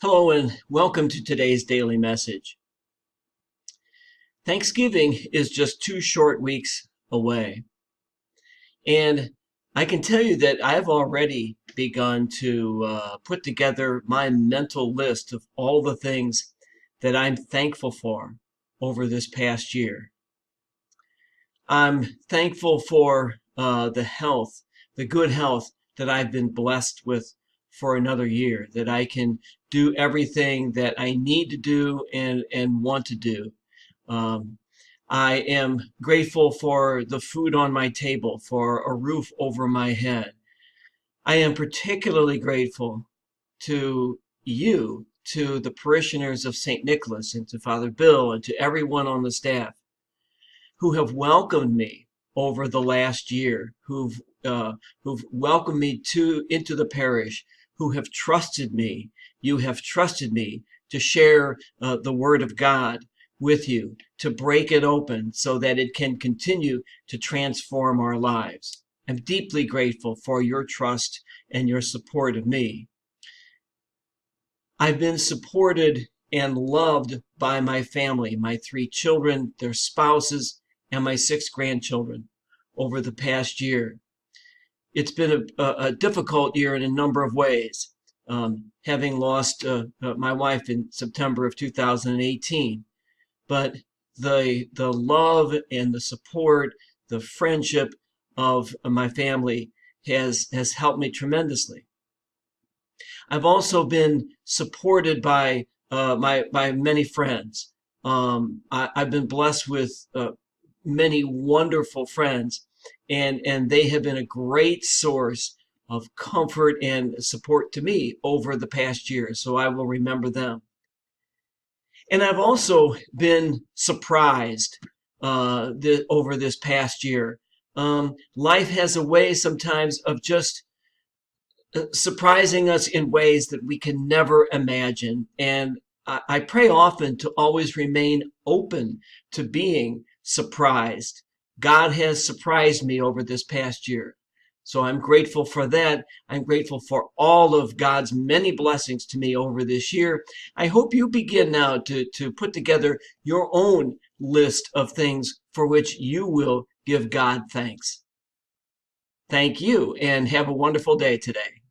Hello and welcome to today's daily message. Thanksgiving is just 2 short weeks away. And I can tell you that I've already begun to put together my mental list of all the things that I'm thankful for over this past year. I'm thankful for the good health that I've been blessed with for another year, that I can do everything that I need to do and want to do. Um, I am grateful for the food on my table, for a roof over my head. I am particularly grateful to you, to the parishioners of St. Nicholas, and to Father Bill, and to everyone on the staff who have welcomed me over the last year, who've welcomed me into the parish, who have trusted me. You have trusted me to share the Word of God with you, to break it open so that it can continue to transform our lives. I'm deeply grateful for your trust and your support of me. I've been supported and loved by my family, my 3 children, their spouses, and my 6 grandchildren over the past year. It's been a difficult year in a number of ways, having lost my wife in September of 2018. But the love and the support, the friendship of my family has helped me tremendously. I've also been supported by by many friends. I've been blessed with many wonderful friends, and they have been a great source of comfort and support to me over the past year. So I will remember them. And I've also been surprised over this past year. Life has a way sometimes of just surprising us in ways that we can never imagine. And I pray often to always remain open to being surprised. God has surprised me over this past year. So I'm grateful for that. I'm grateful for all of God's many blessings to me over this year. I hope you begin now to put together your own list of things for which you will give God thanks. Thank you, and have a wonderful day today.